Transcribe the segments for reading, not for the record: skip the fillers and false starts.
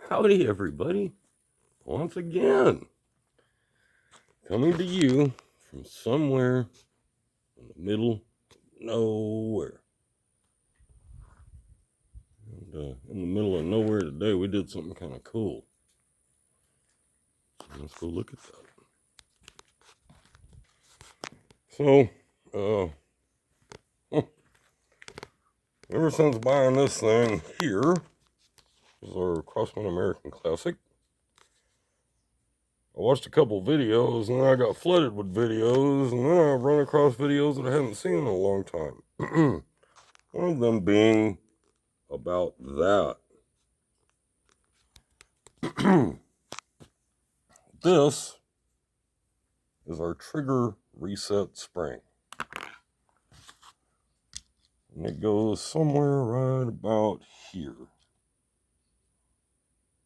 Howdy, everybody. Once again, coming to you from somewhere in the middle of nowhere. And in the middle of nowhere today, we did something kind of cool. So let's go look at that. So, ever since buying this thing here, this is our Crosman American Classic. I watched a couple videos, and then I got flooded with videos, and then I run across videos that I hadn't seen in a long time. One of them being about that. This is our trigger reset spring. And it goes somewhere right about here.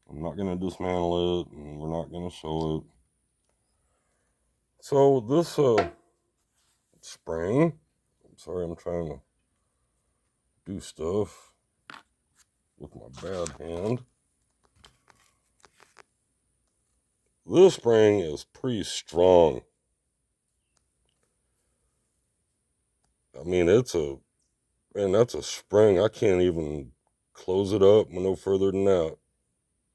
I'm not going to dismantle it, and we're not going to show it. So this spring, I'm sorry, I'm trying to do stuff with my bad hand. This spring is pretty strong. I mean, that's a spring. I can't even close it up no further than that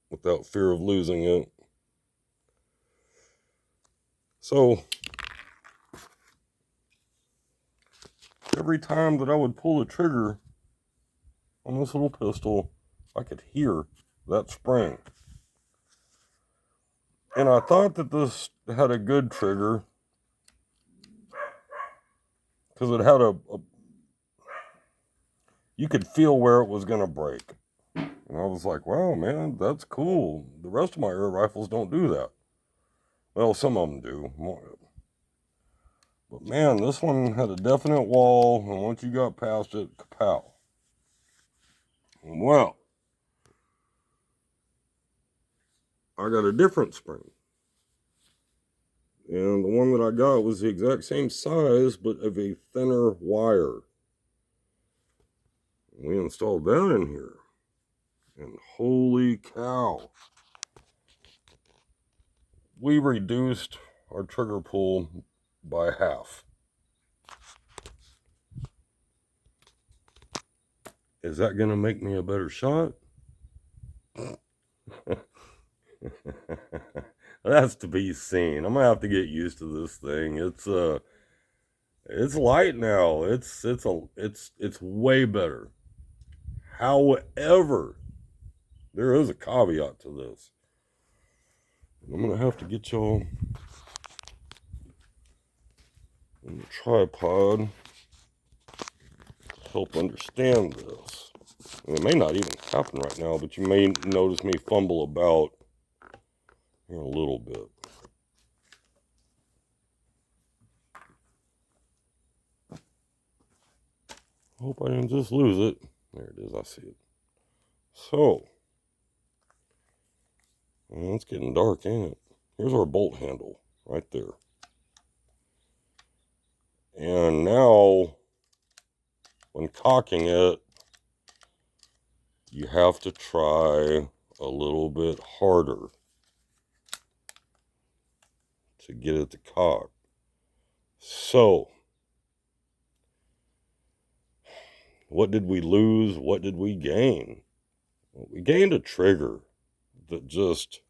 without fear of losing it. So every time that I would pull the trigger on this little pistol, I could hear that spring. And I thought that this had a good trigger because it had you could feel where it was going to break. And I was like, wow, man, that's cool. The rest of my air rifles don't do that. Well, some of them do. But man, this one had a definite wall, and once you got past it, kapow. Well, I got a different spring. And the one that I got was the exact same size, but of a thinner wire. We installed that in here. And holy cow. We reduced our trigger pull by half. Is that going to make me a better shot? That's to be seen. I'm gonna have to get used to this thing. It's light now. It's way better. However, there is a caveat to this. I'm gonna have to get y'all on the tripod to help understand this. And it may not even happen right now, but you may notice me fumble about here a little bit. Hope I didn't just lose it. There it is, I see it. So, well, it's getting dark, ain't it? Here's our bolt handle right there. And now, when cocking it, you have to try a little bit harder to get it to cock. So, what did we lose? What did we gain? Well, we gained a trigger that just,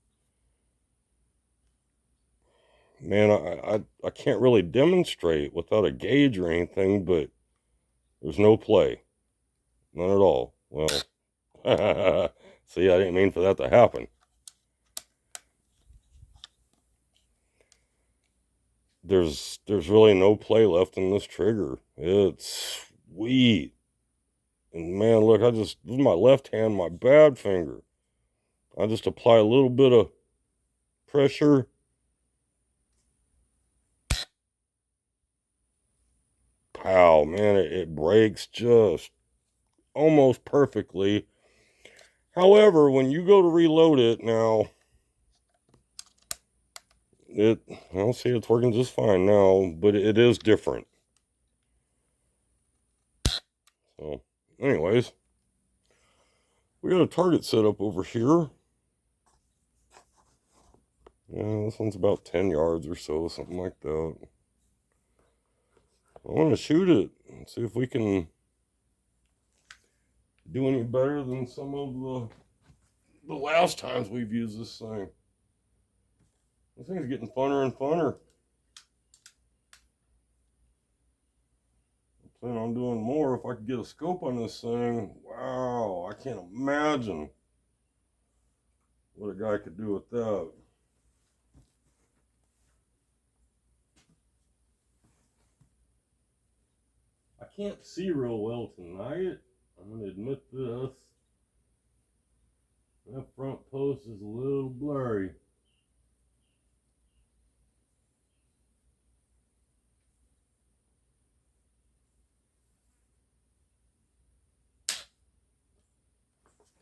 man, I can't really demonstrate without a gauge or anything, but there's no play. None at all. Well, see, I didn't mean for that to happen. There's really no play left in this trigger. It's sweet. And man, look, this is my left hand, my bad finger. I just apply a little bit of pressure. Pow, man, it breaks just almost perfectly. However, when you go to reload it now, I'll see it's working just fine now, but it is different. So, anyways, we got a target set up over here. Yeah, this one's about 10 yards or so, something like that. I want to shoot it and see if we can do any better than some of the last times we've used this thing. This thing's getting funner and funner. I plan on doing more if I could get a scope on this thing. Wow, I can't imagine what a guy could do with that. I can't see real well tonight. I'm going to admit this. That front post is a little blurry.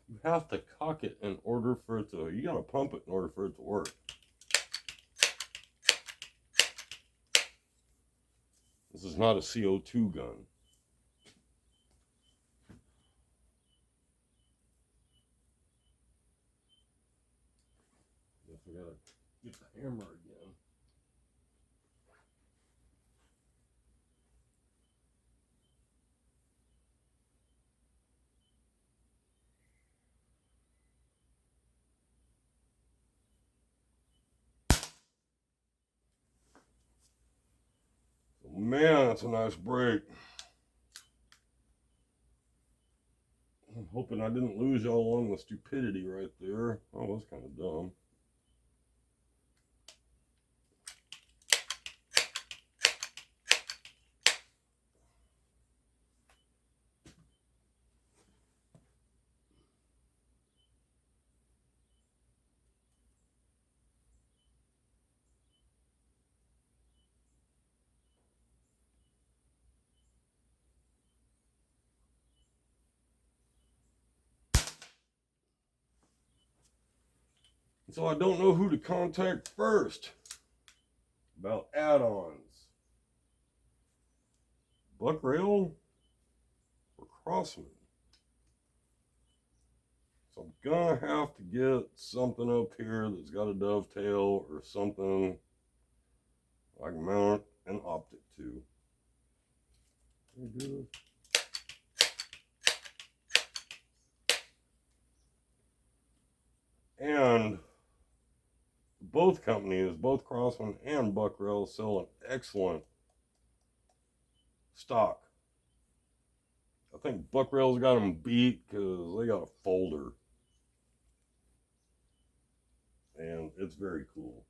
You have to cock it in order for it to, you got to pump it in order for it to work. This is not a CO2 gun. Guess I gotta get the hammer again. Oh, man, that's a nice break. I'm hoping I didn't lose y'all on the stupidity right there. Oh, that's kind of dumb. So I don't know who to contact first about add-ons. Buck Rail or Crossman? So I'm gonna have to get something up here that's got a dovetail or something I can mount an optic to. Can we do this? And both companies, both Crossman and Buck Rail, sell an excellent stock. I think Buck Rail's got them beat because they got a folder. And it's very cool.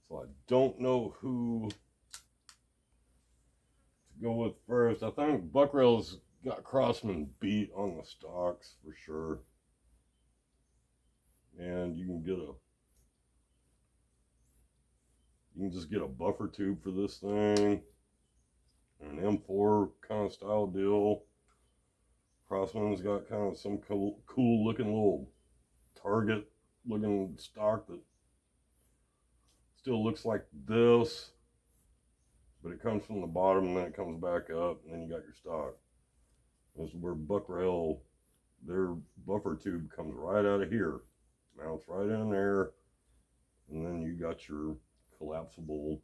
So I don't know who to go with first. I think Buck Rail's got Crossman beat on the stocks for sure. And you can just get a buffer tube for this thing. An M4 kind of style deal. Crossman's got kind of some cool looking little target looking stock that still looks like this, but it comes from the bottom and then it comes back up and then you got your stock. This is where Buck Rail, their buffer tube comes right out of here, mounts right in there, and then you got your collapsible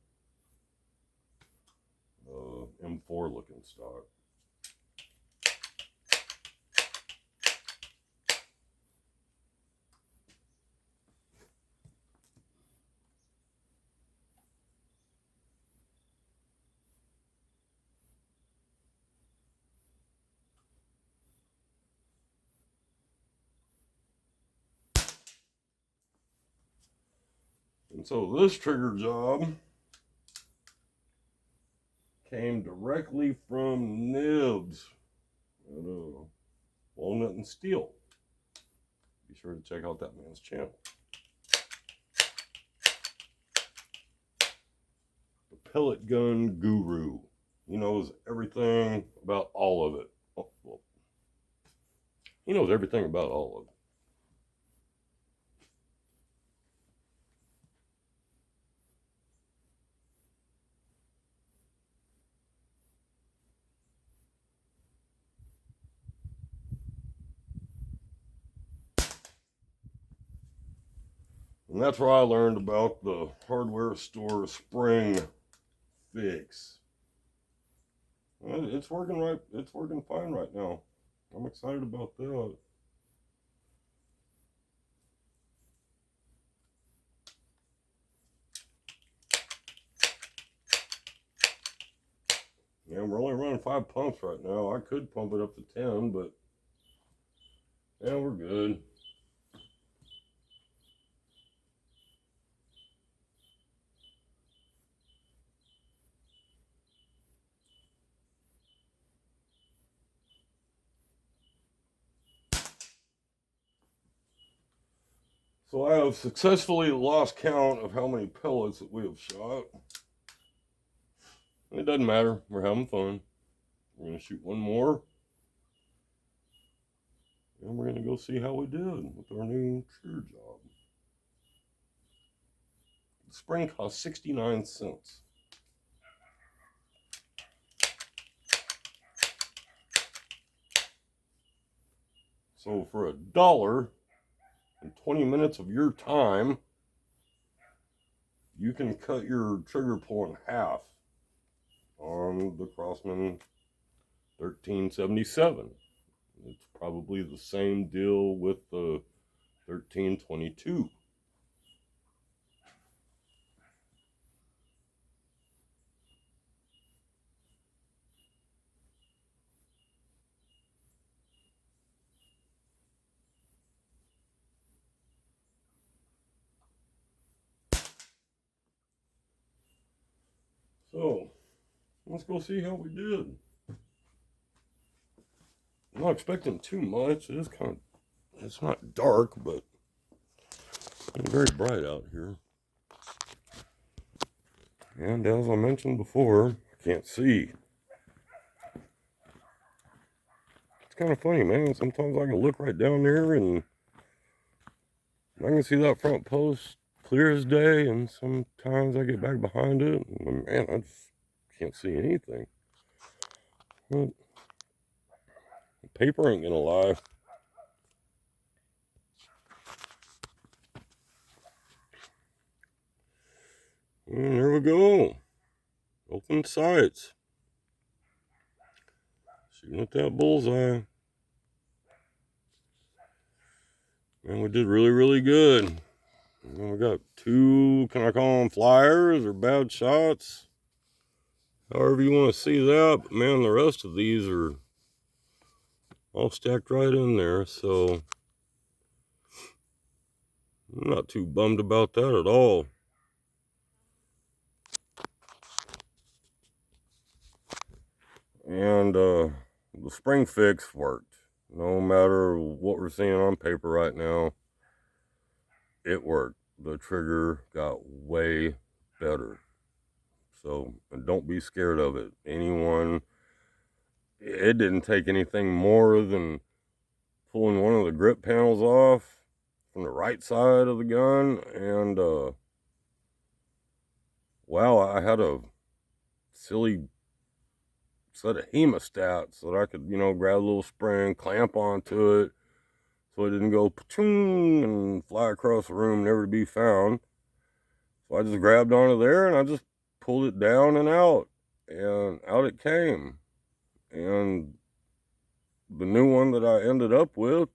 M4 looking stock. And so this trigger job came directly from Nibs at Walnut and Steel. Be sure to check out that man's channel. The pellet gun guru. He knows everything about all of it. Oh, well, he knows everything about all of it. And that's where I learned about the hardware store spring fix. It's working right. It's working fine right now. I'm excited about that. Yeah, we're only running 5 pumps right now. I could pump it up to 10, but yeah, we're good. So I have successfully lost count of how many pellets that we have shot. It doesn't matter. We're having fun. We're going to shoot one more. And we're going to go see how we did with our new trigger job. The spring cost 69 cents. So for $1 and 20 minutes of your time, you can cut your trigger pull in half on the Crosman 1377. It's probably the same deal with the 1322. So let's go see how we did. I'm not expecting too much. It is it's not dark, but it's very bright out here. And as I mentioned before, I can't see. It's kind of funny, man. Sometimes I can look right down there and I can see that front post clear as day, and sometimes I get back behind it and man, I just can't see anything. But the paper ain't gonna lie. And there we go. Open sights. Shooting at that bullseye. And we did really, really good. And we got 2, can I call them flyers or bad shots? However you want to see that. But man, the rest of these are all stacked right in there. So I'm not too bummed about that at all. And the spring fix worked. No matter what we're seeing on paper right now, it worked. The trigger got way better. So don't be scared of it. It didn't take anything more than pulling one of the grip panels off from the right side of the gun, and wow, I had a silly set of hemostats that I could, grab a little spring, clamp onto it, so it didn't go pa-choong and fly across the room, never to be found. So I just grabbed onto there and I just pulled it down and out it came. And the new one that I ended up with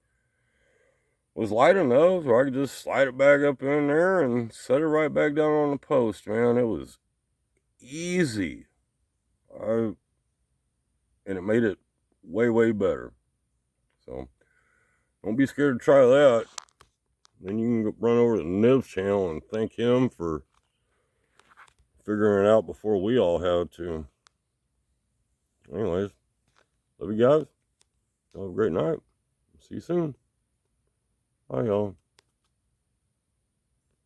was light enough where I could just slide it back up in there and set it right back down on the post. Man, it was easy. And it made it way, way better. So don't be scared to try that. Then you can run over to Nib's channel and thank him for figuring it out before we all had to. Anyways, love you guys. Have a great night. See you soon. Bye, y'all.